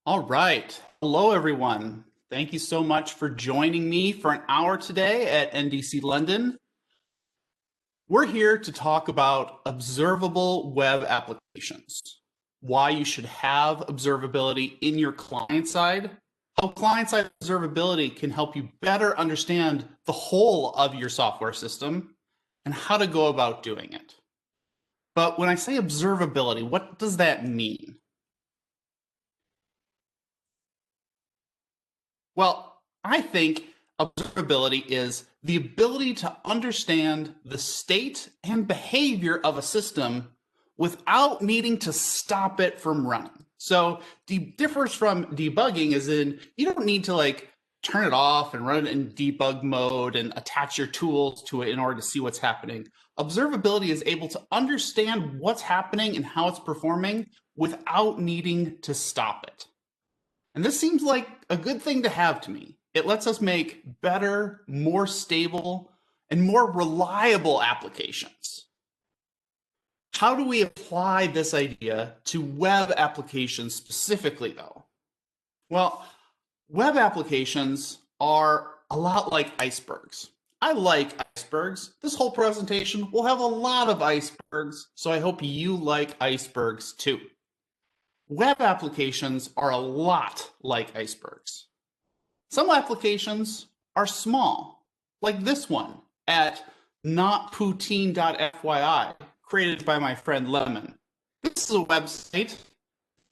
All right. Hello, everyone. Thank you so much for joining me for an hour today at NDC London. We're here to talk about observable web applications, why you should have observability in your client side, how client-side observability can help you better understand the whole of your software system, and how to go about doing it. But when I say observability, what does that mean? Well, I think observability is the ability to understand the state and behavior of a system without needing to stop it from running. So differs from debugging as in you don't need to turn it off and run it in debug mode and attach your tools to it in order to see what's happening. Observability is able to understand what's happening and how it's performing without needing to stop it. And this seems like a good thing to have to me. It lets us make better, more stable, and more reliable applications. How do we apply this idea to web applications specifically, though? Well, web applications are a lot like icebergs. I like icebergs. This whole presentation will have a lot of icebergs, so I hope you like icebergs too. Web applications are a lot like icebergs. Some applications are small, like this one at notpoutine.fyi, created by my friend Lemon. This is a website,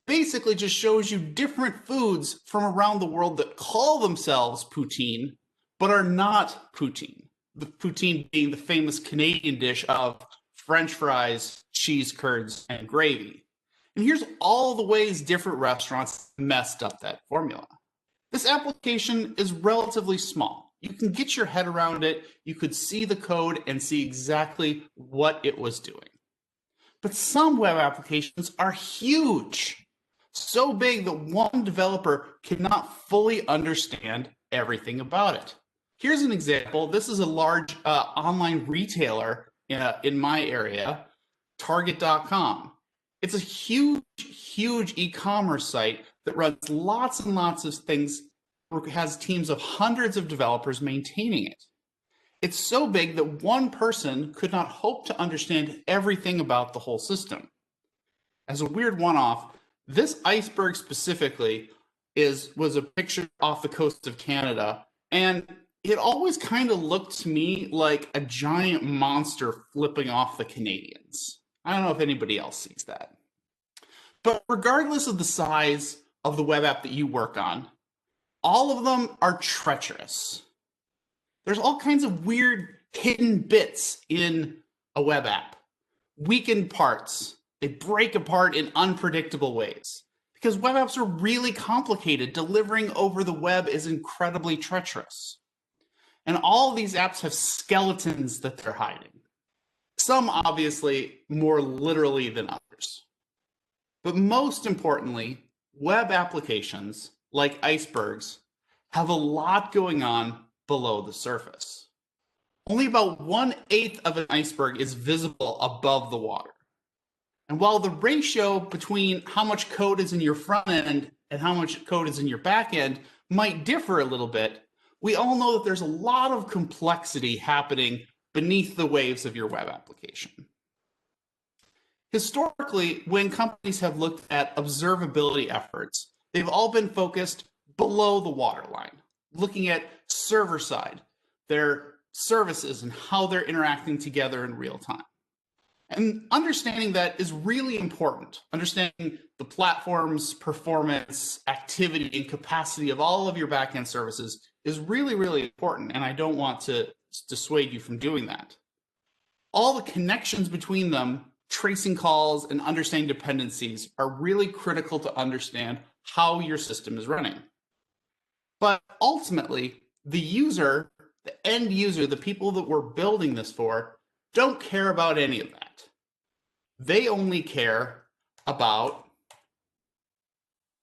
basically just shows you different foods from around the world that call themselves poutine, but are not poutine. The poutine being the famous Canadian dish of French fries, cheese curds, and gravy. And here's all the ways different restaurants messed up that formula. This application is relatively small. You can get your head around it. You could see the code and see exactly what it was doing. But some web applications are huge, so big that one developer cannot fully understand everything about it. Here's an example. This is a large online retailer in my area, Target.com. It's a huge e-commerce site that runs lots and lots of things, has teams of hundreds of developers maintaining it. It's so big that one person could not hope to understand everything about the whole system. As a weird one-off, this iceberg specifically was a picture off the coast of Canada, and it always kind of looked to me like a giant monster flipping off the Canadians. I don't know if anybody else sees that. But regardless of the size of the web app that you work on, all of them are treacherous. There's all kinds of weird hidden bits in a web app. Weakened parts. They break apart in unpredictable ways. Because web apps are really complicated. Delivering over the web is incredibly treacherous. And all of these apps have skeletons that they're hiding. Some obviously more literally than others. But most importantly, web applications, like icebergs, have a lot going on below the surface. Only about 1/8 of an iceberg is visible above the water. And while the ratio between how much code is in your front end and how much code is in your back end might differ a little bit, we all know that there's a lot of complexity happening beneath the waves of your web application. Historically, when companies have looked at observability efforts, they've all been focused below the waterline, looking at server side, their services and how they're interacting together in real time. And understanding that is really important. Understanding the platform's performance, activity, and capacity of all of your backend services is really, really important. And I don't want to dissuade you from doing that. All the connections between them, tracing calls and understanding dependencies are really critical to understand how your system is running. But ultimately, the user, the end user, the people that we're building this for, don't care about any of that. They only care about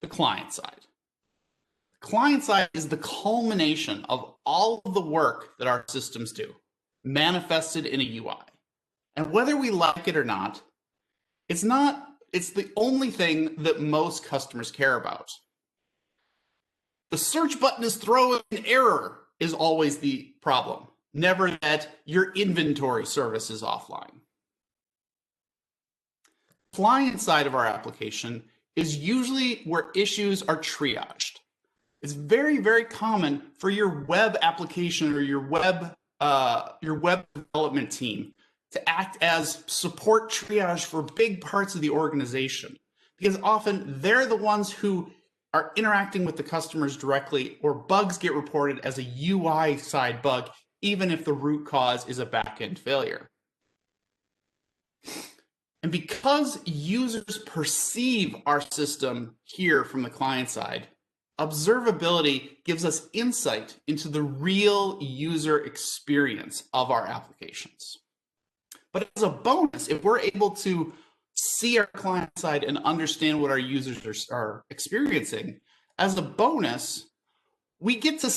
the client side. The client side is the culmination of all of the work that our systems do, manifested in a UI. And whether we like it or not, it's the only thing that most customers care about. The search button is throwing an error is always the problem, never that your inventory service is offline. Client side of our application is usually where issues are triaged. It's very, very common for your web application or your web development team to act as support triage for big parts of the organization, because often they're the ones who are interacting with the customers directly, or bugs get reported as a UI side bug, even if the root cause is a backend failure. And because users perceive our system here from the client side, observability gives us insight into the real user experience of our applications. But as a bonus, if we're able to see our client side and understand what our users are experiencing, as a bonus, we get to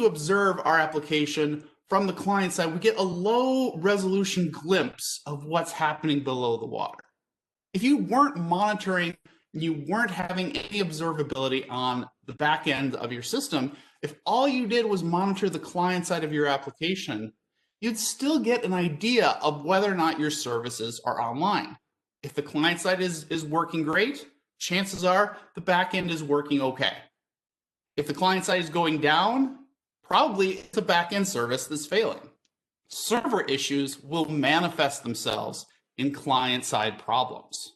observe our application from the client side. We get a low resolution glimpse of what's happening below the water. If you weren't monitoring, you weren't having any observability on the back end of your system, if all you did was monitor the client side of your application, you'd still get an idea of whether or not your services are online. If the client side is working great, chances are the back end is working okay. If the client side is going down, probably it's a back end service that's failing. Server issues will manifest themselves in client side problems.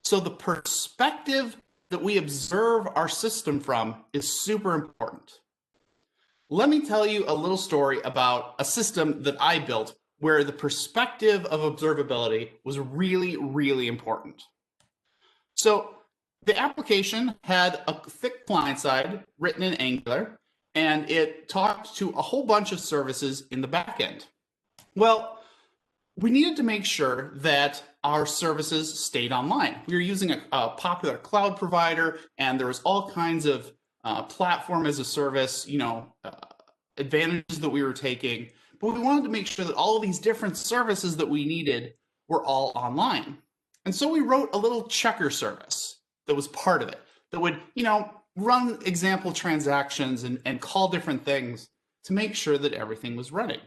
So the perspective that we observe our system from is super important. Let me tell you a little story about a system that I built where the perspective of observability was really, really important. So the application had a thick client side written in Angular, and it talked to a whole bunch of services in the backend. Well, we needed to make sure that our services stayed online. We were using a popular cloud provider, and there was all kinds of platform as a service, advantages that we were taking. But we wanted to make sure that all of these different services that we needed were all online. And so we wrote a little checker service that was part of it that would, run example transactions and call different things to make sure that everything was running.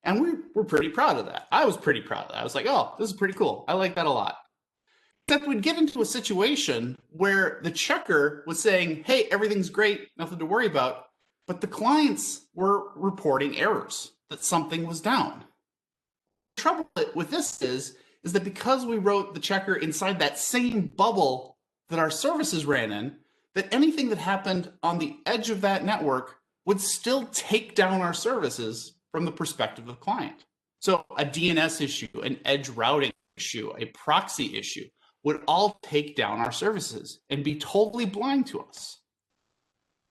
And we were pretty proud of that. I was pretty proud of that. I was like, oh, this is pretty cool. I like that a lot. Except we'd get into a situation where the checker was saying, hey, everything's great, nothing to worry about. But the clients were reporting errors, that something was down. The trouble with this is that because we wrote the checker inside that same bubble that our services ran in, that anything that happened on the edge of that network would still take down our services from the perspective of the client. So a DNS issue, an edge routing issue, a proxy issue would all take down our services and be totally blind to us.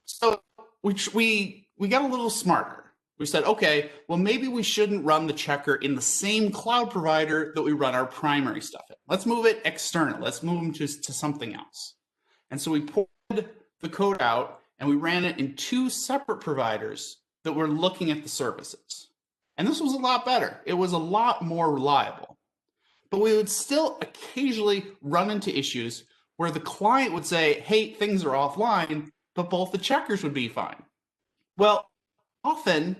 So we got a little smarter. We said, okay, well, maybe we shouldn't run the checker in the same cloud provider that we run our primary stuff in. Let's move it external. Let's move them to something else. And so we pulled the code out and we ran it in two separate providers that were looking at the services. And this was a lot better. It was a lot more reliable. But we would still occasionally run into issues where the client would say, hey, things are offline, but both the checkers would be fine. Well, often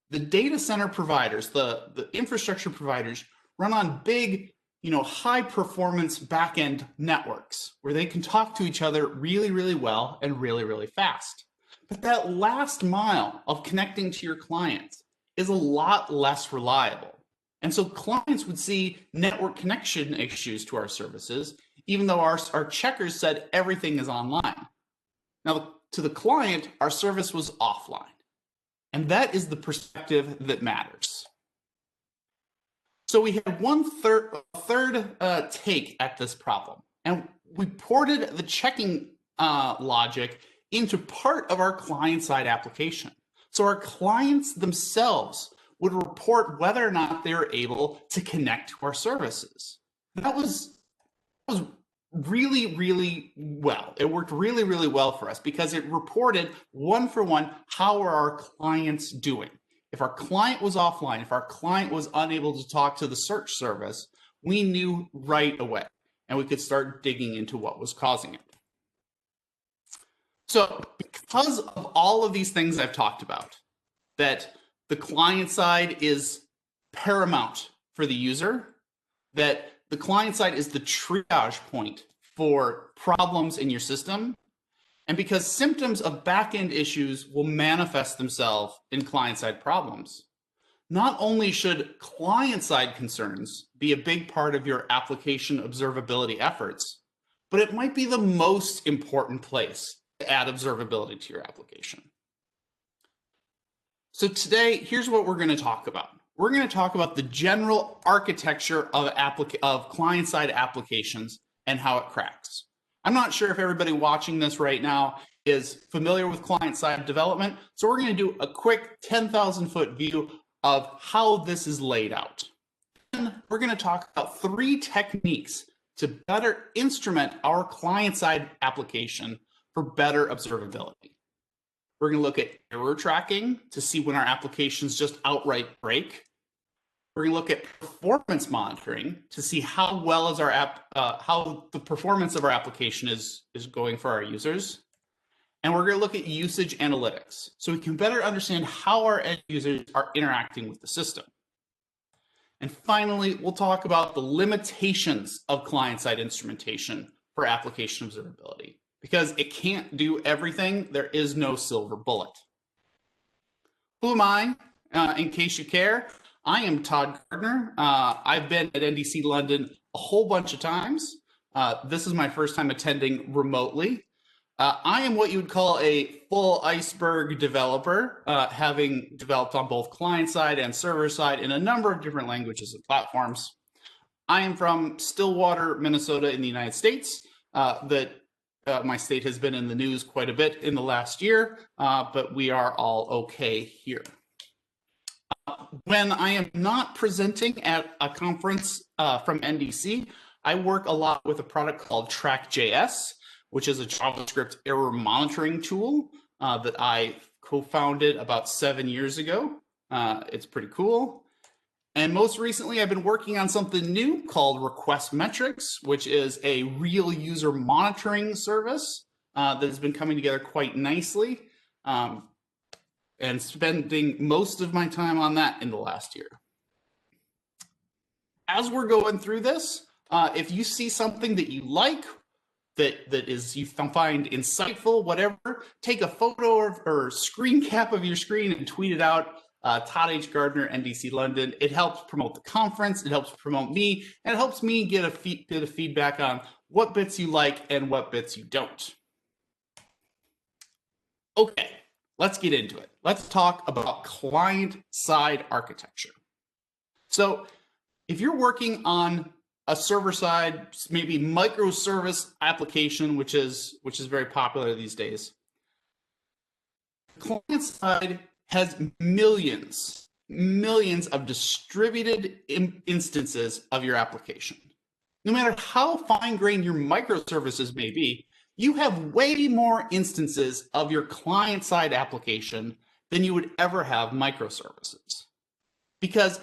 the data center providers, the infrastructure providers run on big, high performance backend networks where they can talk to each other really, really well and really, really fast. But that last mile of connecting to your clients is a lot less reliable. And so clients would see network connection issues to our services, even though our checkers said everything is online. Now, to the client, our service was offline. And that is the perspective that matters. So we had one third take at this problem, and we ported the checking logic into part of our client-side application. So our clients themselves would report whether or not they were able to connect to our services. That was really, really well. It worked really, really well for us because it reported one for one, how are our clients doing? If our client was offline, if our client was unable to talk to the search service, we knew right away, and we could start digging into what was causing it. So because of all of these things I've talked about, that the client side is paramount for the user, that the client side is the triage point for problems in your system, and because symptoms of back-end issues will manifest themselves in client-side problems, not only should client-side concerns be a big part of your application observability efforts, but it might be the most important place to add observability to your application. So today, here's what we're going to talk about. We're going to talk about the general architecture of client-side applications and how it cracks. I'm not sure if everybody watching this right now is familiar with client-side development, so we're going to do a quick 10,000-foot view of how this is laid out. Then we're going to talk about 3 techniques to better instrument our client-side application for better observability. We're going to look at error tracking to see when our applications just outright break. We're going to look at performance monitoring to see how well is our how the performance of our application is going for our users. And we're going to look at usage analytics so we can better understand how our end users are interacting with the system. And finally, we'll talk about the limitations of client-side instrumentation for application observability. Because it can't do everything, there is no silver bullet. Who am I? In case you care, I am Todd Gardner. I've been at NDC London a whole bunch of times. This is my first time attending remotely. I am what you would call a full iceberg developer, having developed on both client side and server side in a number of different languages and platforms. I am from Stillwater, Minnesota in the United States. My state has been in the news quite a bit in the last year, but we are all okay here. When I am not presenting at a conference from NDC, I work a lot with a product called Track.js, which is a JavaScript error monitoring tool that I co-founded about 7 years ago. It's pretty cool. And most recently, I've been working on something new called Request Metrics, which is a real user monitoring service that has been coming together quite nicely, and spending most of my time on that in the last year. As we're going through this, if you see something that you like, that you find insightful, whatever, take a photo or screen cap of your screen and tweet it out. Todd H. Gardner, NDC London. It helps promote the conference, it helps promote me, and it helps me get a bit of feedback on what bits you like and what bits you don't. Okay, let's get into it. Let's talk about client-side architecture. So if you're working on a server-side, maybe microservice application, which is very popular these days, client-side has millions of distributed instances of your application. No matter how fine-grained your microservices may be, you have way more instances of your client-side application than you would ever have microservices. Because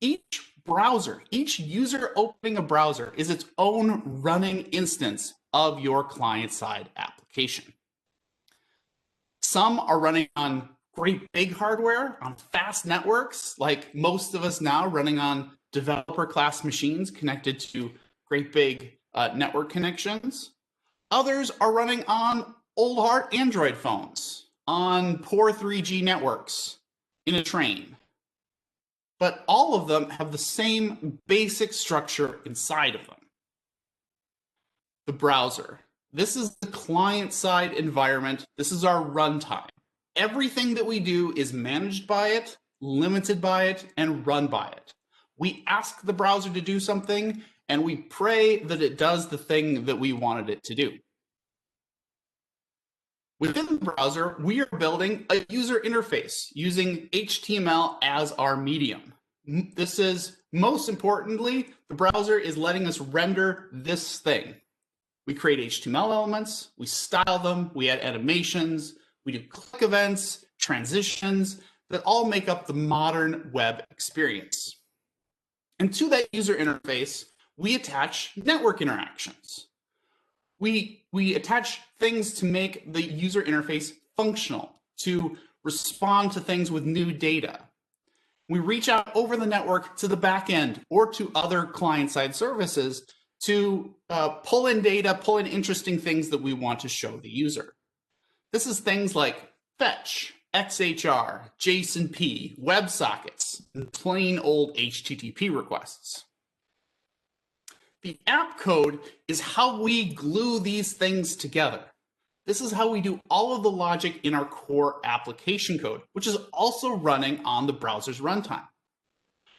each browser, each user opening a browser is its own running instance of your client-side application. Some are running on great big hardware, on fast networks, like most of us now running on developer class machines connected to great big network connections. Others are running on old Android phones, on poor 3G networks, in a train. But all of them have the same basic structure inside of them. The browser. This is the client-side environment. This is our runtime. Everything that we do is managed by it, limited by it, and run by it. We ask the browser to do something, and we pray that it does the thing that we wanted it to do. Within the browser, we are building a user interface using HTML as our medium. This is, most importantly, the browser is letting us render this thing. We create HTML elements, we style them, we add animations, we do click events, transitions, that all make up the modern web experience. And to that user interface, we attach network interactions. We attach things to make the user interface functional, to respond to things with new data. We reach out over the network to the back end or to other client-side services to pull in data, pull in interesting things that we want to show the user. This is things like fetch, XHR, JSON-P, WebSockets, and plain old HTTP requests. The app code is how we glue these things together. This is how we do all of the logic in our core application code, which is also running on the browser's runtime.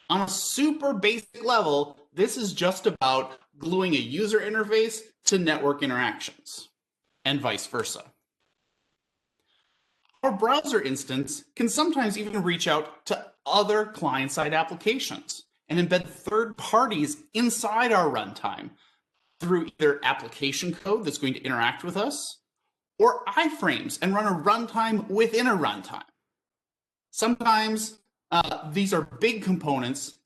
On a super basic level, this is just about gluing a user interface to network interactions, and vice versa. Our browser instance can sometimes even reach out to other client-side applications and embed third parties inside our runtime through either application code that's going to interact with us or iframes and run a runtime within a runtime. Sometimes these are big components,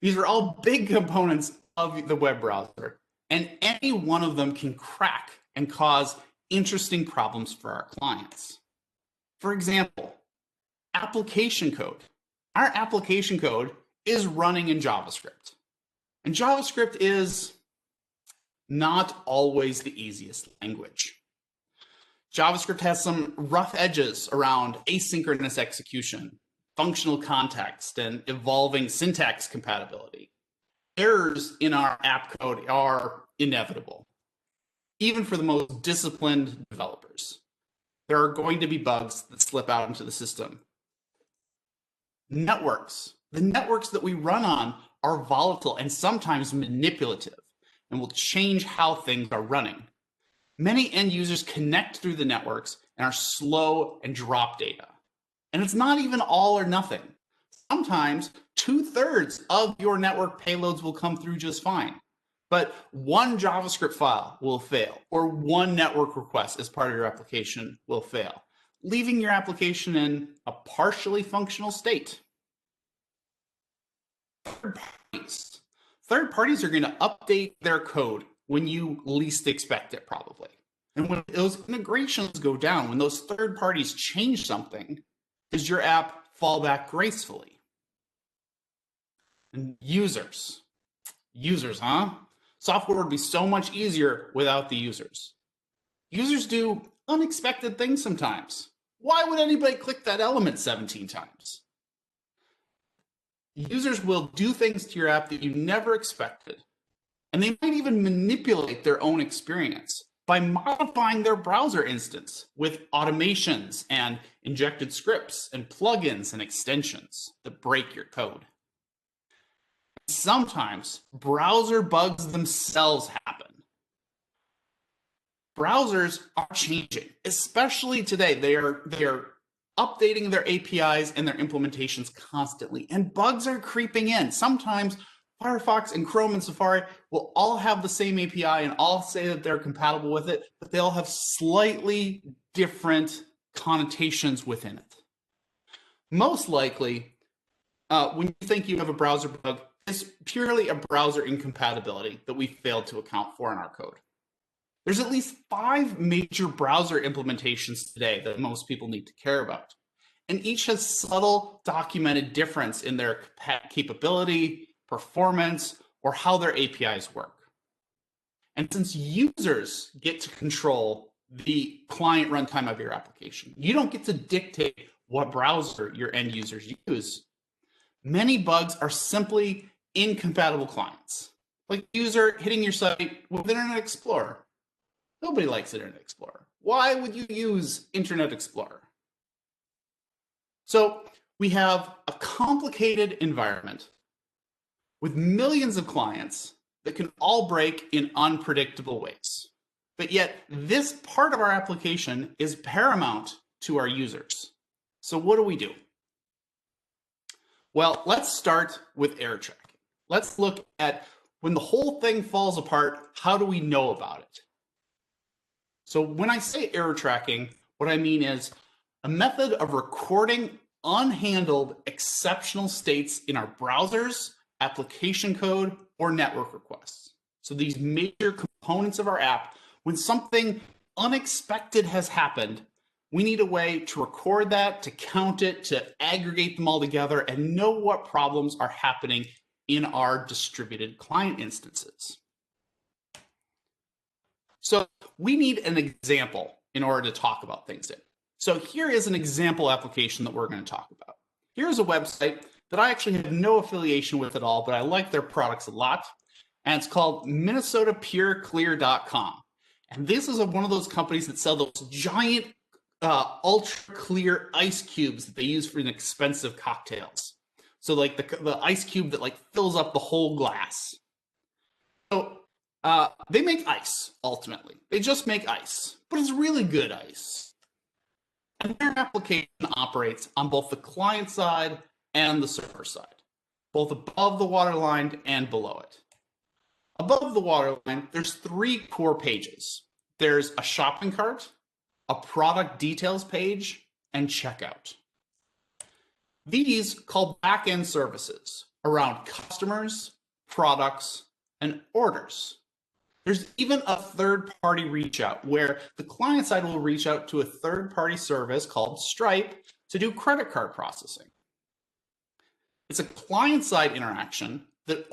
these are all big components of the web browser, and any one of them can crack and cause interesting problems for our clients. For example, application code. Our application code is running in JavaScript. And JavaScript is not always the easiest language. JavaScript has some rough edges around asynchronous execution, functional context, and evolving syntax compatibility. Errors in our app code are inevitable, even for the most disciplined developers. There are going to be bugs that slip out into the system. Networks. The networks that we run on are volatile and sometimes manipulative and will change how things are running. Many end users connect through the networks and are slow and drop data. And it's not even all or nothing. Sometimes 2/3 of your network payloads will come through just fine, but one JavaScript file will fail, or one network request as part of your application will fail, leaving your application in a partially functional state. Third parties are going to update their code when you least expect it, probably. And when those integrations go down, when those third parties change something, does your app fall back gracefully? And users, huh? Software would be so much easier without the users. Users do unexpected things sometimes. Why would anybody click that element 17 times? Users will do things to your app that you never expected. And they might even manipulate their own experience by modifying their browser instance with automations and injected scripts and plugins and extensions that break your code. Sometimes browser bugs themselves happen. Browsers are changing, especially today. They are updating their APIs and their implementations constantly, and bugs are creeping in. Sometimes Firefox and Chrome and Safari will all have the same API and all say that they're compatible with it, but they'll have slightly different connotations within it. Most likely, when you think you have a browser bug, it's purely a browser incompatibility that we failed to account for in our code. There's at least 5 major browser implementations today that most people need to care about, and each has subtle documented difference in their capability, performance, or how their APIs work. And since users get to control the client runtime of your application, you don't get to dictate what browser your end users use. Many bugs are simply incompatible clients, like user hitting your site with Internet Explorer. Nobody likes Internet Explorer. Why would you use Internet Explorer? So we have a complicated environment with millions of clients that can all break in unpredictable ways. But yet this part of our application is paramount to our users. So what do? Well, let's start with error tracking. Let's look at when the whole thing falls apart, how do we know about it? So when I say error tracking, what I mean is a method of recording unhandled exceptional states in our browsers, application code, or network requests. So these major components of our app, when something unexpected has happened, we need a way to record that, to count it, to aggregate them all together, and know what problems are happening in our distributed client instances. So we need an example in order to talk about things in. So here is an example application that we're going to talk about. Here's a website that I actually have no affiliation with at all, but I like their products a lot. And it's called MinnesotaPureClear.com. And this is one of those companies that sell those giant ultra clear ice cubes that they use for expensive cocktails. So like the ice cube that like fills up the whole glass. So they make ice, ultimately. They just make ice, but it's really good ice. And their application operates on both the client side and the server side, both above the waterline and below it. Above the waterline, there's 3 core pages. There's a shopping cart, a product details page, and checkout. These call back-end services around customers, products, and orders. There's even a third-party reach out where the client side will reach out to a third-party service called Stripe to do credit card processing. It's a client-side interaction that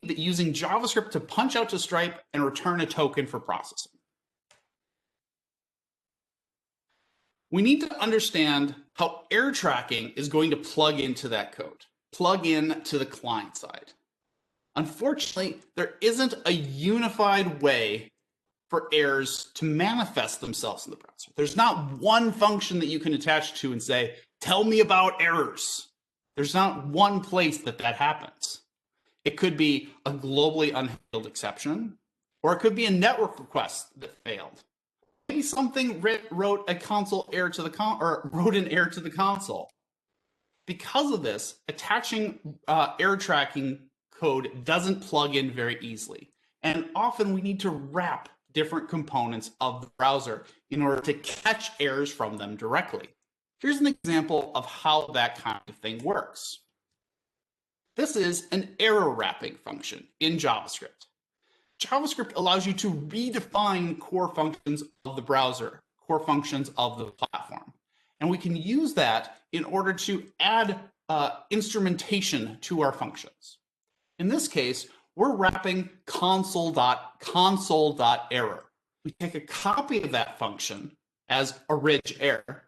using JavaScript to punch out to Stripe and return a token for processing. We need to understand how error tracking is going to plug into that code, plug in to the client side. Unfortunately, there isn't a unified way for errors to manifest themselves in the browser. There's not one function that you can attach to and say, tell me about errors. There's not one place that happens. It could be a globally unhandled exception, or it could be a network request that failed. Maybe something wrote an error to the console. Because of this, attaching error tracking code doesn't plug in very easily. And often we need to wrap different components of the browser in order to catch errors from them directly. Here's an example of how that kind of thing works. This is an error wrapping function in JavaScript. JavaScript allows you to redefine core functions of the browser, core functions of the platform. And we can use that in order to add instrumentation to our functions. In this case, we're wrapping console.error. We take a copy of that function as orig error,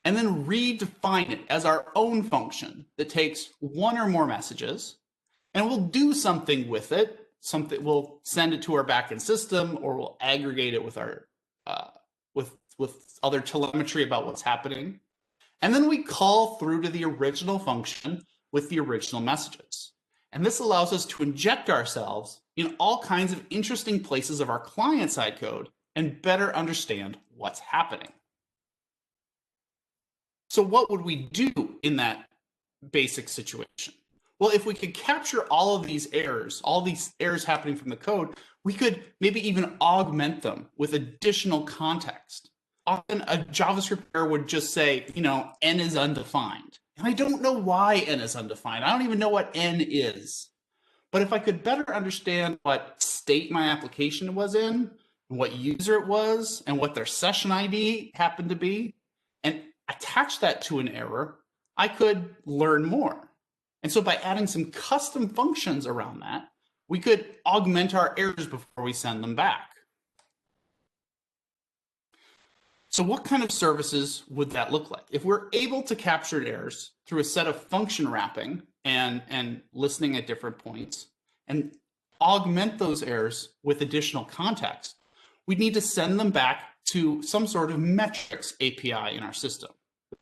and then redefine it as our own function that takes one or more messages, and we'll do something with it. We'll send it to our backend system, or we'll aggregate it with our with other telemetry about what's happening. And then we call through to the original function with the original messages. And this allows us to inject ourselves in all kinds of interesting places of our client-side code and better understand what's happening. So what would we do in that basic situation? Well, if we could capture all these errors happening from the code, we could maybe even augment them with additional context. Often a JavaScript error would just say, n is undefined. And I don't know why n is undefined. I don't even know what n is. But if I could better understand what state my application was in, what user it was, and what their session ID happened to be, and attach that to an error, I could learn more. And so by adding some custom functions around that, we could augment our errors before we send them back. So what kind of services would that look like? If we're able to capture errors through a set of function wrapping and listening at different points and augment those errors with additional context, we'd need to send them back to some sort of metrics API in our system.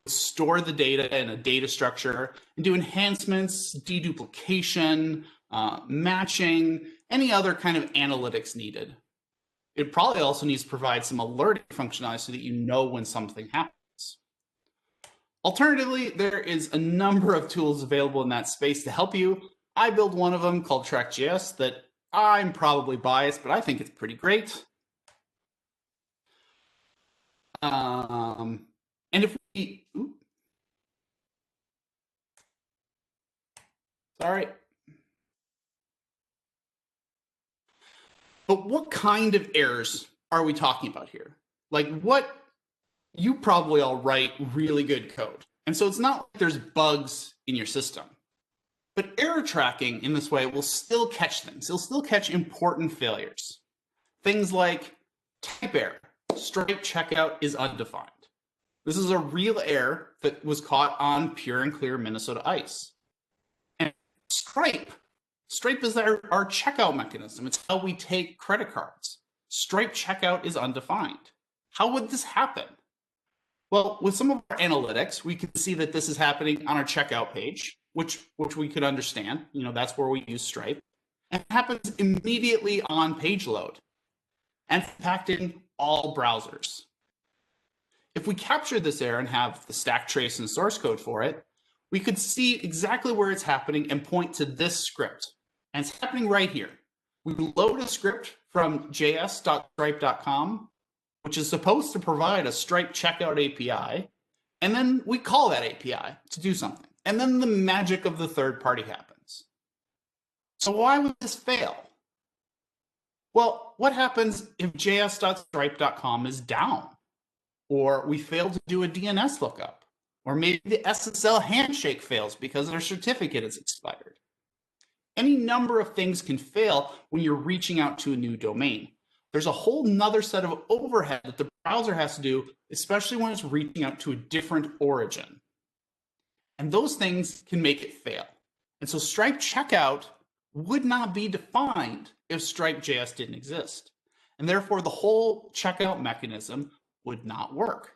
Store the data in a data structure and do enhancements, deduplication, matching, any other kind of analytics needed. It probably also needs to provide some alerting functionality so that you know when something happens. Alternatively, there is a number of tools available in that space to help you. I build one of them called Track.js that I'm probably biased, but I think it's pretty great. And if we, sorry. But what kind of errors are we talking about here? Like what you probably all write really good code. And so it's not like there's bugs in your system. But error tracking in this way will still catch things. It'll still catch important failures. Things like type error. Stripe checkout is undefined. This is a real error that was caught on Pure and Clear Minnesota Ice. And Stripe is our checkout mechanism. It's how we take credit cards. Stripe checkout is undefined. How would this happen? Well, with some of our analytics, we can see that this is happening on our checkout page, which we could understand. That's where we use Stripe. And it happens immediately on page load and impacting all browsers. If we capture this error and have the stack trace and source code for it, we could see exactly where it's happening and point to this script. And it's happening right here. We load a script from js.stripe.com, which is supposed to provide a Stripe checkout API, and then we call that API to do something. And then the magic of the third party happens. So why would this fail? Well, what happens if js.stripe.com is down? Or we fail to do a DNS lookup? Or maybe the SSL handshake fails because their certificate is expired. Any number of things can fail when you're reaching out to a new domain. There's a whole nother set of overhead that the browser has to do, especially when it's reaching out to a different origin. And those things can make it fail. And so Stripe checkout would not be defined if Stripe.js didn't exist. And therefore, the whole checkout mechanism would not work.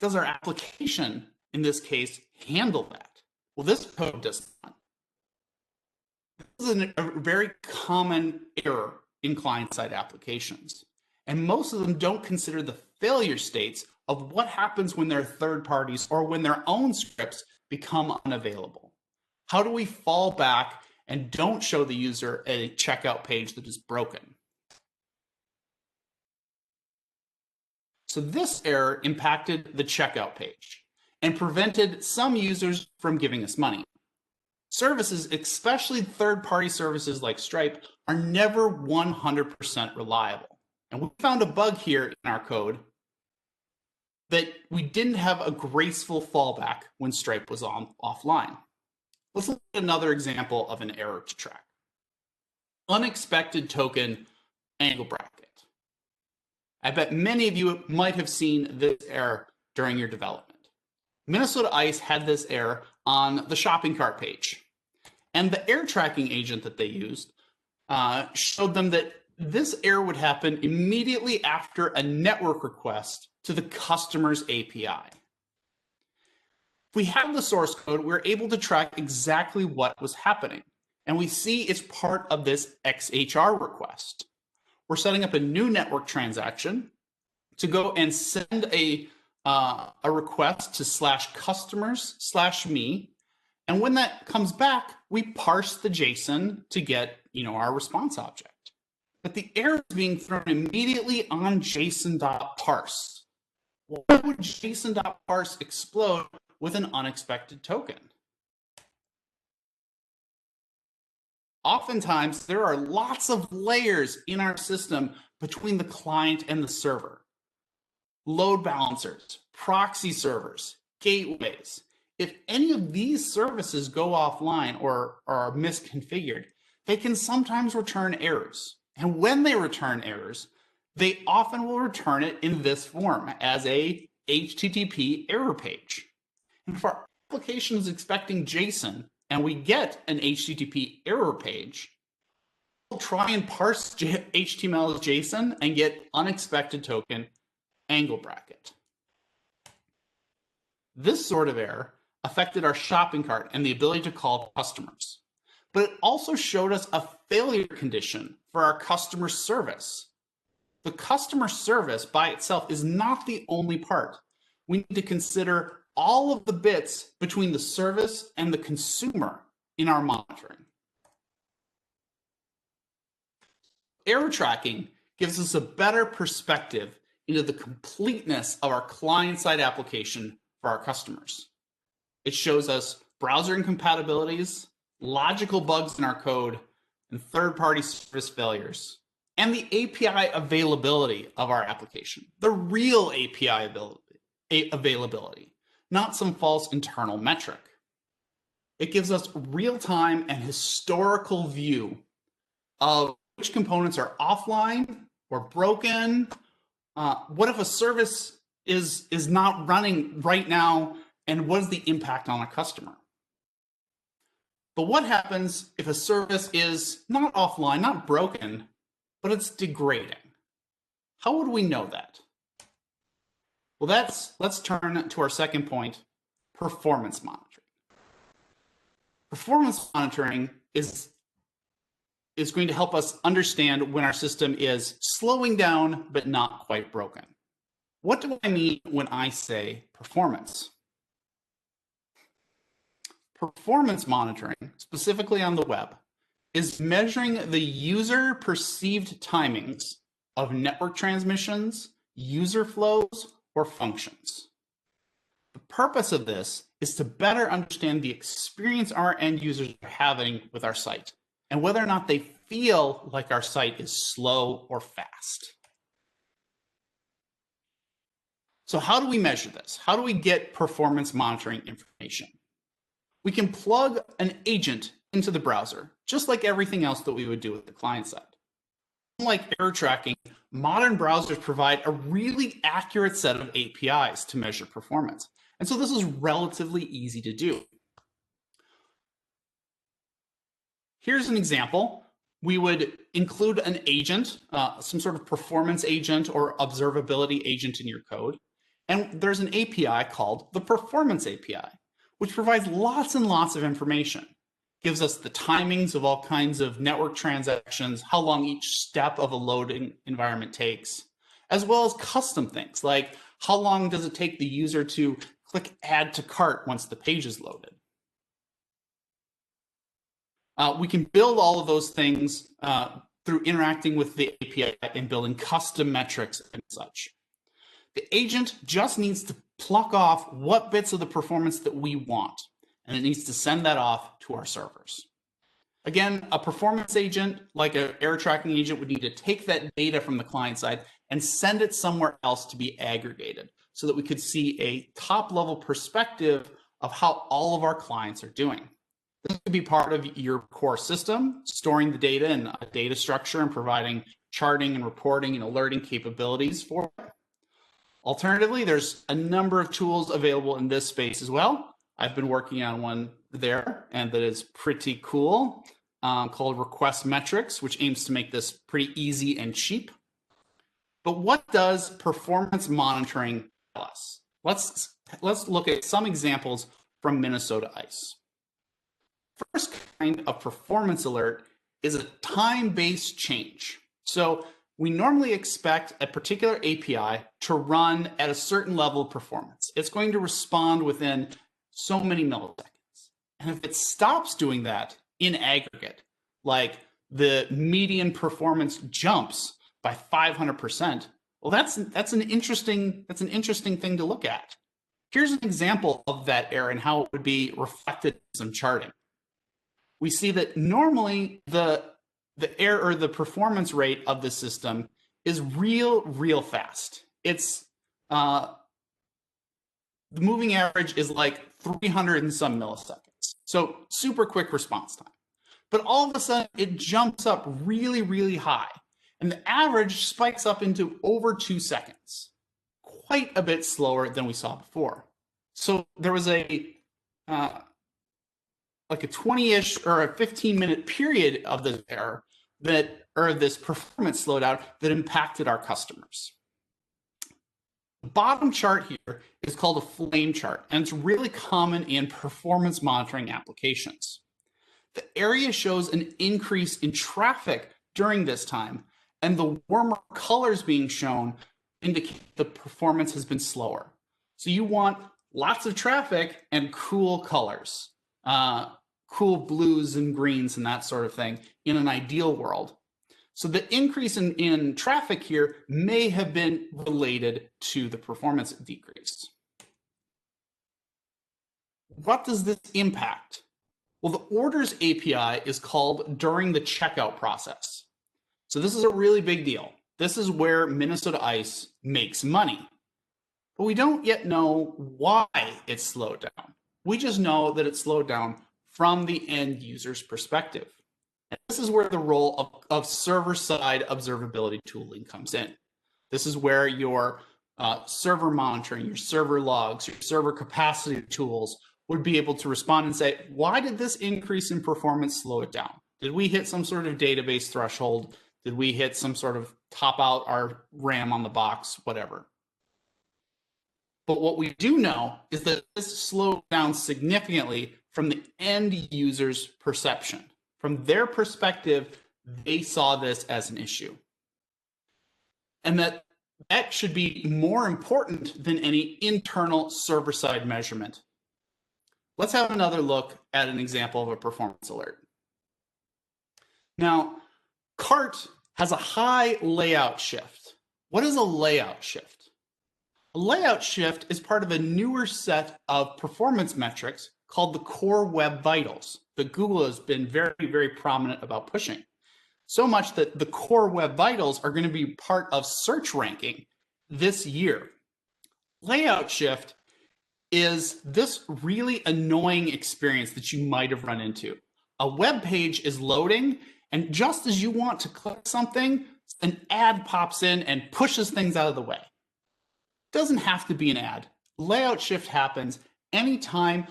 Does our application, in this case, handle that? Well, this code does not. This is a very common error in client-side applications. And most of them don't consider the failure states of what happens when their third parties or when their own scripts become unavailable. How do we fall back and don't show the user a checkout page that is broken? So this error impacted the checkout page and prevented some users from giving us money. Services, especially third-party services like Stripe, are never 100% reliable. And we found a bug here in our code that we didn't have a graceful fallback when Stripe was offline. Let's look at another example of an error to track. Unexpected token angle bracket. I bet many of you might have seen this error during your development. Minnesota Ice had this error on the shopping cart page. And the error tracking agent that they used showed them that this error would happen immediately after a network request to the customer's API. If we have the source code, we're able to track exactly what was happening. And we see it's part of this XHR request. We're setting up a new network transaction to go and send a request to /customers/me. And when that comes back, we parse the JSON to get our response object. But the error is being thrown immediately on JSON.parse. Why would JSON.parse explode with an unexpected token? Oftentimes, there are lots of layers in our system between the client and the server. Load balancers, proxy servers, gateways. If any of these services go offline or are misconfigured, they can sometimes return errors. And when they return errors, they often will return it in this form as a HTTP error page. And if our application is expecting JSON and we get an HTTP error page, we'll try and parse HTML as JSON and get unexpected token angle bracket. This sort of error affected our shopping cart and the ability to call customers. But it also showed us a failure condition for our customer service. The customer service by itself is not the only part. We need to consider all of the bits between the service and the consumer in our monitoring. Error tracking gives us a better perspective into the completeness of our client-side application for our customers. It shows us browser incompatibilities, logical bugs in our code, and third-party service failures. and the API availability of our application, the real API availability, not some false internal metric. It gives us real-time and historical view of which components are offline or broken. What if a service is not running right now, and what is the impact on a customer? But what happens if a service is not offline, not broken, but it's degrading? How would we know that? Well, let's turn to our second point, performance monitoring. Performance monitoring is going to help us understand when our system is slowing down but not quite broken. What do I mean when I say performance? Performance monitoring, specifically on the web, is measuring the user perceived timings of network transmissions, user flows, or functions. The purpose of this is to better understand the experience our end users are having with our site and whether or not they feel like our site is slow or fast. So how do we measure this? How do we get performance monitoring information? We can plug an agent into the browser, just like everything else that we would do with the client side. Unlike error tracking, modern browsers provide a really accurate set of APIs to measure performance. And so this is relatively easy to do. Here's an example. We would include an agent, some sort of performance agent or observability agent in your code. And there's an API called the Performance API, which provides lots and lots of information. Gives us the timings of all kinds of network transactions, how long each step of a loading environment takes, as well as custom things like how long does it take the user to click add to cart once the page is loaded. We can build all of those things through interacting with the API and building custom metrics and such. The agent just needs to pluck off what bits of the performance that we want, and it needs to send that off to our servers. Again, a performance agent, like an error tracking agent, would need to take that data from the client side and send it somewhere else to be aggregated so that we could see a top-level perspective of how all of our clients are doing. This could be part of your core system, storing the data in a data structure and providing charting and reporting and alerting capabilities for it. Alternatively, there's a number of tools available in this space as well. I've been working on one there, and that is pretty cool, called Request Metrics, which aims to make this pretty easy and cheap. But what does performance monitoring tell us? Let's look at some examples from Minnesota ICE. First kind of performance alert is a time-based change. So we normally expect a particular API to run at a certain level of performance. It's going to respond within so many milliseconds. And if it stops doing that in aggregate, like the median performance jumps by 500%, well, that's an interesting thing to look at. Here's an example of that error and how it would be reflected in some charting. We see that normally the error or the performance rate of the system is real fast. It's the moving average is like 300 and some milliseconds. So super quick response time. But all of a sudden it jumps up really high. And the average spikes up into over 2 seconds. Quite a bit slower than we saw before. So there was like a 20-ish or a 15-minute period of this error or this performance slowdown that impacted our customers. The bottom chart here is called a flame chart, and it's really common in performance monitoring applications. The area shows an increase in traffic during this time, and the warmer colors being shown indicate the performance has been slower. So you want lots of traffic and cool colors. Cool blues and greens and that sort of thing in an ideal world. So the increase in traffic here may have been related to the performance decrease. What does this impact? Well, the orders API is called during the checkout process. So this is a really big deal. This is where Minnesota Ice makes money. But we don't yet know why it slowed down. We just know that it slowed down from the end user's perspective. And this is where the role of server-side observability tooling comes in. This is where your server monitoring, your server logs, your server capacity tools would be able to respond and say, why did this increase in performance slow it down? Did we hit some sort of database threshold? Did we hit some sort of top out our RAM on the box, whatever? But what we do know is that this slowed down significantly from the end user's perception. From their perspective, they saw this as an issue. And that should be more important than any internal server-side measurement. Let's have another look at an example of a performance alert. Now, CART has a high layout shift. What is a layout shift? A layout shift is part of a newer set of performance metrics called the Core Web Vitals that Google has been very, very prominent about pushing. So much that the Core Web Vitals are going to be part of search ranking this year. Layout shift is this really annoying experience that you might have run into. A web page is loading, and just as you want to click something, an ad pops in and pushes things out of the way. It doesn't have to be an ad. Layout shift happens anytime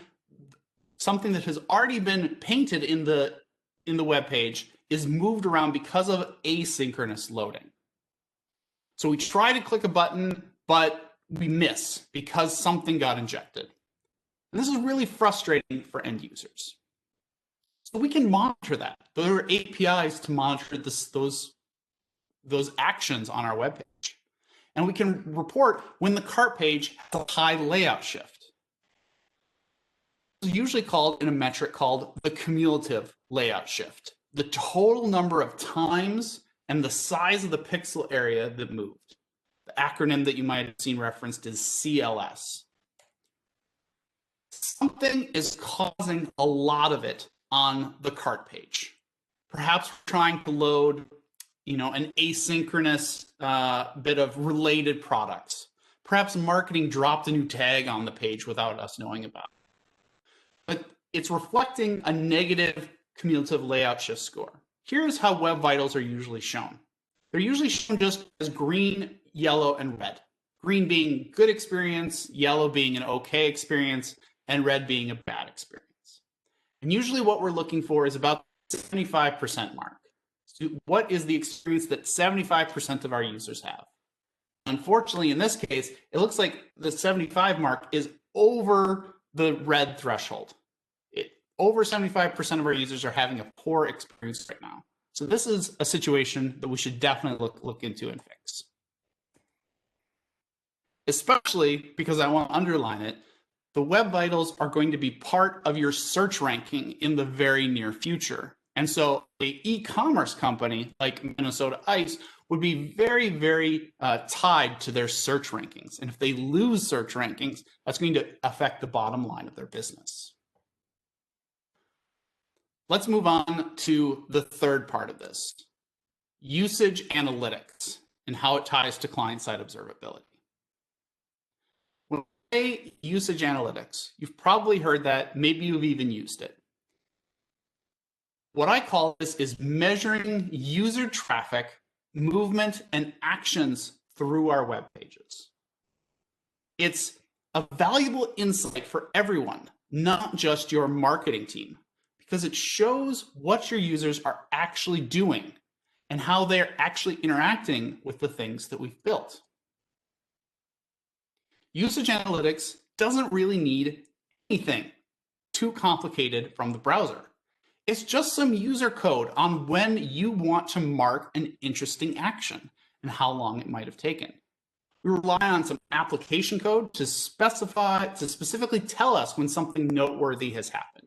something that has already been painted in the web page is moved around because of asynchronous loading. So we try to click a button, but we miss because something got injected. And this is really frustrating for end users. So we can monitor that. There are APIs to monitor those actions on our web page. And we can report when the cart page has a high layout shift. It's usually called in a metric called the cumulative layout shift. The total number of times and the size of the pixel area that moved. The acronym that you might have seen referenced is CLS. Something is causing a lot of it on the cart page. Perhaps trying to load, an asynchronous bit of related products. Perhaps marketing dropped a new tag on the page without us knowing about it. But it's reflecting a negative cumulative layout shift score. Here's how Web Vitals are usually shown. They're usually shown just as green, yellow, and red. Green being good experience, yellow being an okay experience, and red being a bad experience. And usually what we're looking for is about the 75% mark. So what is the experience that 75% of our users have? Unfortunately, in this case, it looks like the 75 mark is over the red threshold. Over 75% of our users are having a poor experience right now. So this is a situation that we should definitely look into and fix. Especially because I want to underline it, the Web Vitals are going to be part of your search ranking in the very near future. And so an e-commerce company like Minnesota Ice would be very, very tied to their search rankings. And if they lose search rankings, that's going to affect the bottom line of their business. Let's move on to the third part of this, usage analytics and how it ties to client-side observability. When we say usage analytics, you've probably heard that, maybe you've even used it. What I call this is measuring user traffic, movement, and actions through our web pages. It's a valuable insight for everyone, not just your marketing team, because it shows what your users are actually doing and how they're actually interacting with the things that we've built. Usage analytics doesn't really need anything too complicated from the browser. It's just some user code on when you want to mark an interesting action and how long it might have taken. We rely on some application code to specifically tell us when something noteworthy has happened.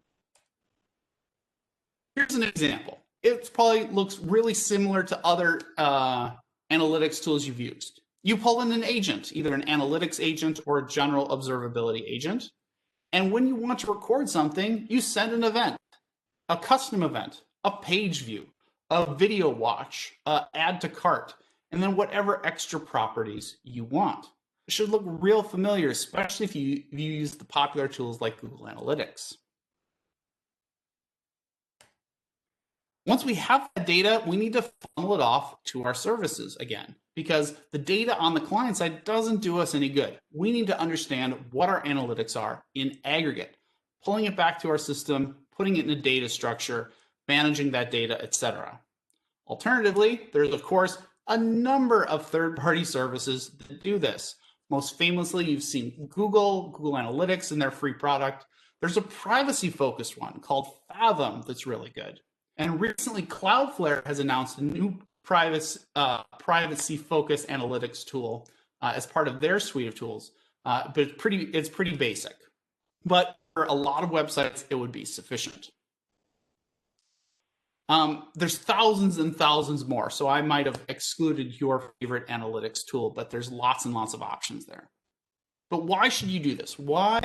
Here's an example. It probably looks really similar to other analytics tools you've used. You pull in an agent, either an analytics agent or a general observability agent. And when you want to record something, you send an event, a custom event, a page view, a video watch, add to cart, and then whatever extra properties you want. It should look real familiar, especially if you use the popular tools like Google Analytics. Once we have that data, we need to funnel it off to our services again, because the data on the client side doesn't do us any good. We need to understand what our analytics are in aggregate, pulling it back to our system, putting it in a data structure, managing that data, etc. Alternatively, there's of course a number of third-party services that do this. Most famously, you've seen Google Analytics and their free product. There's a privacy-focused one called Fathom that's really good. And recently, Cloudflare has announced a new privacy-focused analytics tool as part of their suite of tools, but it's pretty basic. But for a lot of websites, it would be sufficient. There's thousands and thousands more, so I might have excluded your favorite analytics tool, but there's lots and lots of options there. But why should you do this? What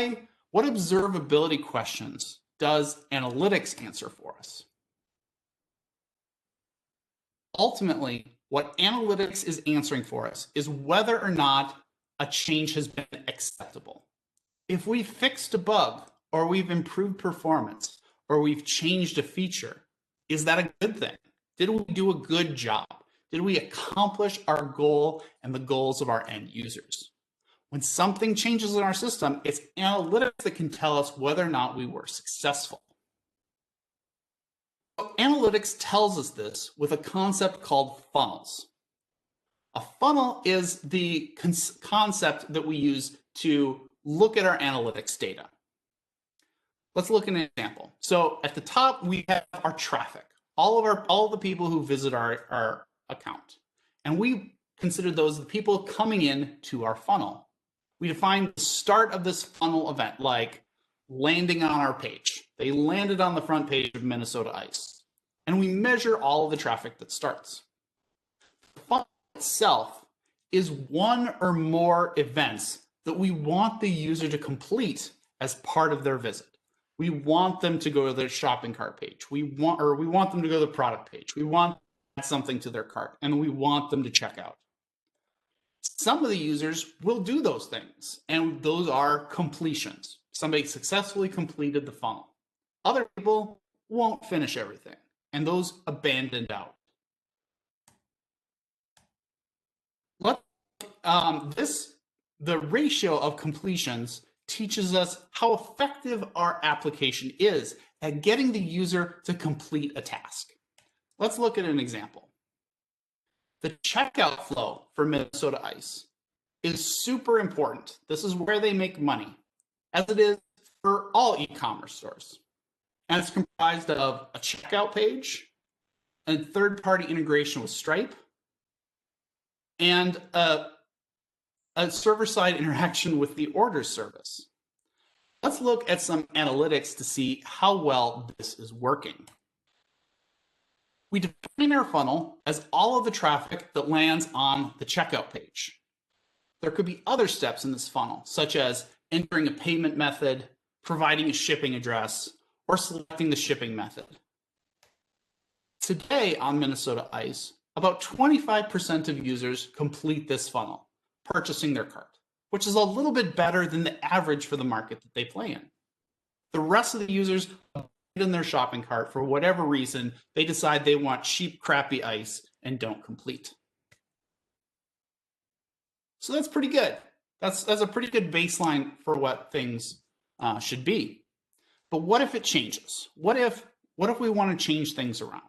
observability questions does analytics answer for us? Ultimately, what analytics is answering for us is whether or not a change has been acceptable. If we've fixed a bug, or we've improved performance, or we've changed a feature, is that a good thing? Did we do a good job? Did we accomplish our goal and the goals of our end users? When something changes in our system, it's analytics that can tell us whether or not we were successful. So analytics tells us this with a concept called funnels. A funnel is the concept that we use to look at our analytics data. Let's look at an example. So at the top, we have our traffic, all the people who visit our account. And we consider those the people coming in to our funnel. We define the start of this funnel event, like landing on our page. They landed on the front page of Minnesota Ice. And we measure all of the traffic that starts. The funnel itself is one or more events that we want the user to complete as part of their visit. We want them to go to their shopping cart page. We want them to go to the product page. We want to add something to their cart, and we want them to check out. Some of the users will do those things, and those are completions. Somebody successfully completed the funnel. Other people won't finish everything, and those abandoned out. The ratio of completions teaches us how effective our application is at getting the user to complete a task. Let's look at an example. The checkout flow for Minnesota Ice is super important. This is where they make money, as it is for all e-commerce stores. And it's comprised of a checkout page, a third-party integration with Stripe, and a server-side interaction with the orders service. Let's look at some analytics to see how well this is working. We define our funnel as all of the traffic that lands on the checkout page. There could be other steps in this funnel, such as entering a payment method, providing a shipping address, or selecting the shipping method. Today on Minnesota Ice, about 25% of users complete this funnel, purchasing their cart, which is a little bit better than the average for the market that they play in. The rest of the users in their shopping cart, for whatever reason, they decide they want cheap, crappy ice and don't complete. So that's pretty good. That's a pretty good baseline for what things should be. But what if it changes? What if we want to change things around?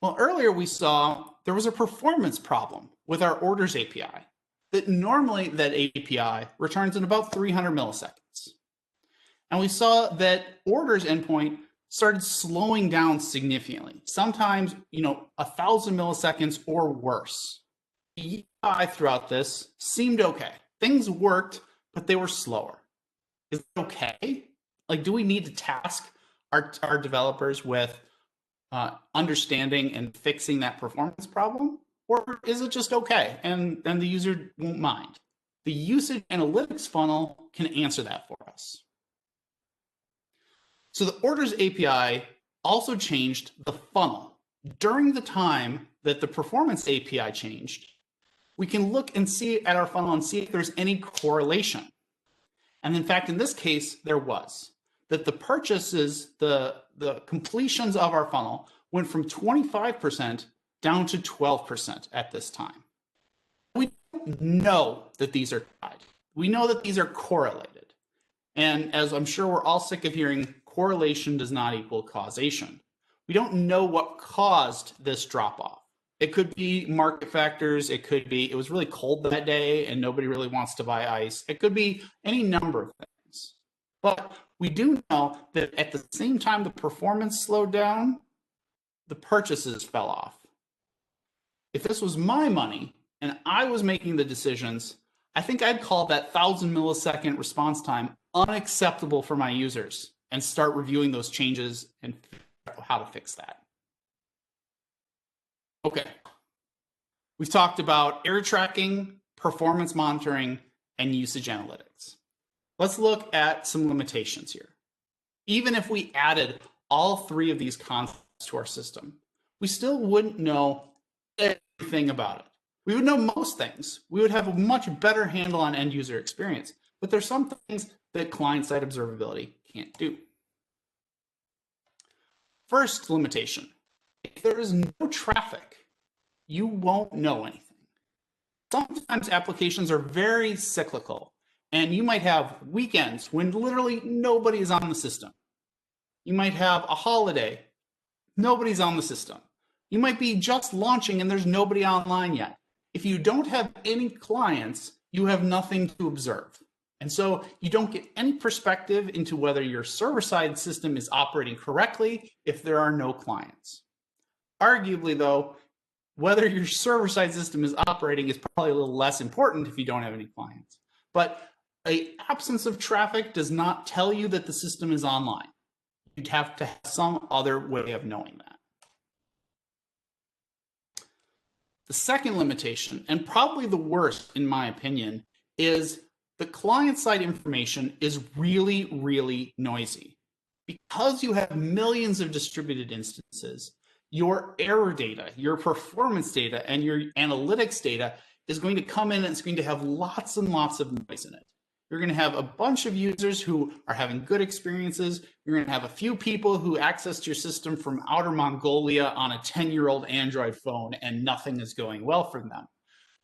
Well, earlier we saw there was a performance problem with our orders API. That normally that API returns in about 300 milliseconds. And we saw that orders endpoint started slowing down significantly, sometimes 1,000 milliseconds or worse. The UI throughout this seemed okay. Things worked, but they were slower. Is it okay? Like, do we need to task our developers with understanding and fixing that performance problem? Or is it just okay and the user won't mind? The usage analytics funnel can answer that for us. So the orders API also changed the funnel. during the time that the performance API changed, we can look and see at our funnel and see if there's any correlation. And in fact, in this case, there was. That the purchases, the completions of our funnel went from 25% down to 12% at this time. We don't know that these are tied. We know that these are correlated. And as I'm sure we're all sick of hearing, correlation does not equal causation. We don't know what caused this drop off. It could be market factors. It could be it was really cold that day and nobody really wants to buy ice. It could be any number of things. But we do know that at the same time the performance slowed down, the purchases fell off. If this was my money and I was making the decisions, I think I'd call that 1,000 millisecond response time unacceptable for my users and start reviewing those changes and figure out how to fix that. Okay, we've talked about error tracking, performance monitoring, and usage analytics. Let's look at some limitations here. Even if we added all three of these concepts to our system, we still wouldn't know everything about it. We would know most things. We would have a much better handle on end user experience, but there's some things that client-side observability can't do. First limitation, if there is no traffic, you won't know anything. Sometimes applications are very cyclical, and you might have weekends when literally nobody is on the system. You might have a holiday, nobody's on the system. You might be just launching and there's nobody online yet. If you don't have any clients, you have nothing to observe. And so you don't get any perspective into whether your server-side system is operating correctly if there are no clients. Arguably, though, whether your server-side system is operating is probably a little less important if you don't have any clients. But an absence of traffic does not tell you that the system is online. You'd have to have some other way of knowing that. The second limitation, and probably the worst in my opinion, is the client-side information is really, really noisy. Because you have millions of distributed instances, your error data, your performance data, and your analytics data is going to come in and it's going to have lots and lots of noise in it. You're going to have a bunch of users who are having good experiences. You're going to have a few people who accessed your system from outer Mongolia on a 10-year-old Android phone and nothing is going well for them.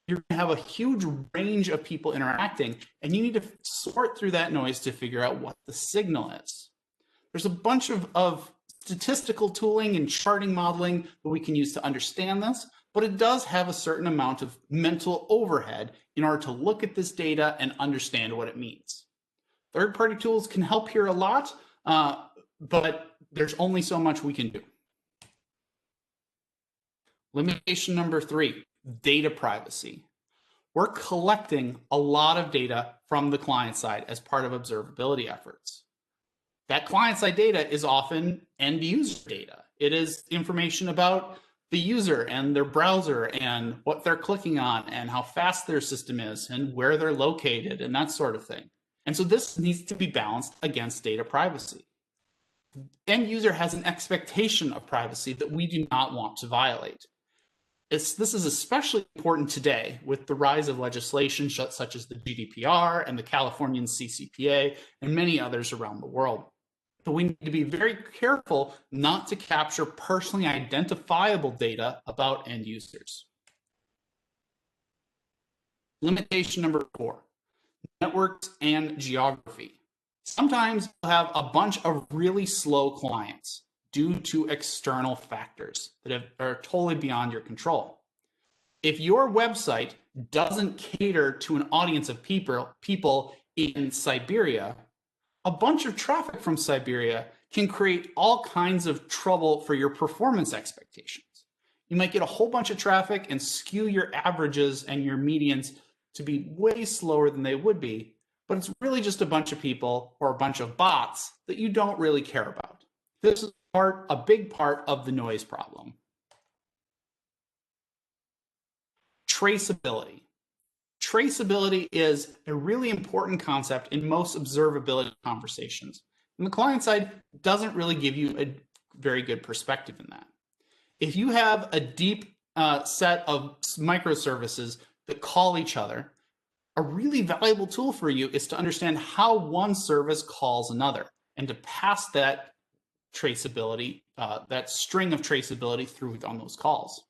You're going to have a huge range of people interacting, and you need to sort through that noise to figure out what the signal is. There's a bunch of statistical tooling and charting modeling that we can use to understand this, but it does have a certain amount of mental overhead in order to look at this data and understand what it means. Third-party tools can help here a lot, but there's only so much we can do. Limitation number 3, data privacy. We're collecting a lot of data from the client side as part of observability efforts. That client-side data is often end-user data. It is information about the user and their browser and what they're clicking on and how fast their system is and where they're located and that sort of thing. And so this needs to be balanced against data privacy. End user has an expectation of privacy that we do not want to violate. This is especially important today with the rise of legislation such as the GDPR and the Californian CCPA and many others around the world. But we need to be very careful not to capture personally identifiable data about end users. Limitation number 4, networks and geography. Sometimes you'll have a bunch of really slow clients due to external factors that are totally beyond your control. If your website doesn't cater to an audience of people in Siberia, a bunch of traffic from Siberia can create all kinds of trouble for your performance expectations. You might get a whole bunch of traffic and skew your averages and your medians to be way slower than they would be, but it's really just a bunch of people or a bunch of bots that you don't really care about. This is a big part of the noise problem. Traceability. Traceability is a really important concept in most observability conversations. And the client side doesn't really give you a very good perspective in that. If you have a deep set of microservices that call each other, a really valuable tool for you is to understand how one service calls another and to pass that traceability, that string of traceability through on those calls.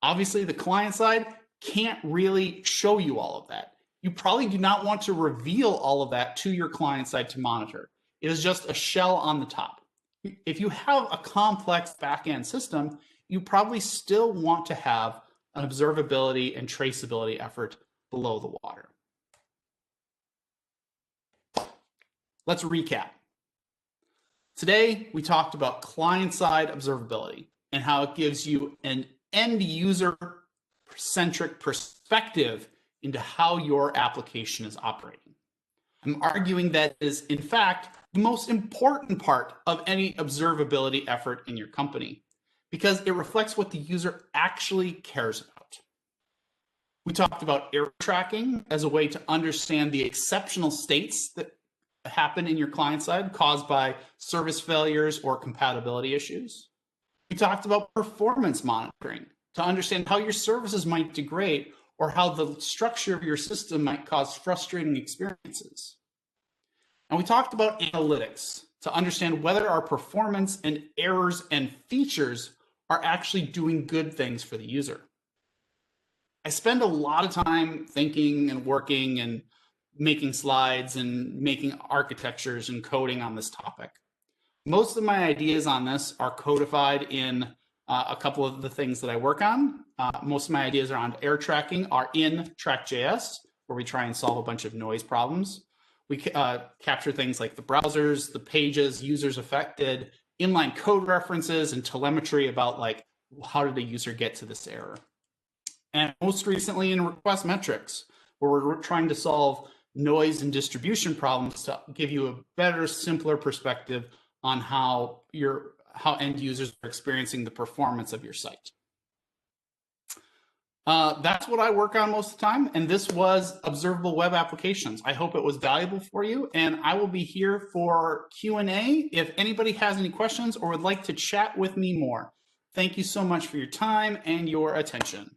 Obviously, the client side can't really show you all of that. You probably do not want to reveal all of that to your client side to monitor. It is just a shell on the top. If you have a complex backend system, you probably still want to have an observability and traceability effort below the water. Let's recap. Today, we talked about client-side observability and how it gives you an end-user-centric perspective into how your application is operating. I'm arguing that is, in fact, the most important part of any observability effort in your company because it reflects what the user actually cares about. We talked about error tracking as a way to understand the exceptional states that happen in your client side caused by service failures or compatibility issues. We talked about performance monitoring to understand how your services might degrade or how the structure of your system might cause frustrating experiences. And we talked about analytics to understand whether our performance and errors and features are actually doing good things for the user. I spend a lot of time thinking and working and making slides and making architectures and coding on this topic. Most of my ideas on this are codified in a couple of the things that I work on. Most of my ideas around error tracking are in Track.js, where we try and solve a bunch of noise problems. We capture things like the browsers, the pages, users affected, inline code references, and telemetry about like, how did the user get to this error? And most recently in request metrics, where we're trying to solve noise and distribution problems to give you a better, simpler perspective on how end users are experiencing the performance of your site. That's what I work on most of the time, and this was Observable Web Applications. I hope it was valuable for you, and I will be here for Q&A if anybody has any questions or would like to chat with me more. Thank you so much for your time and your attention.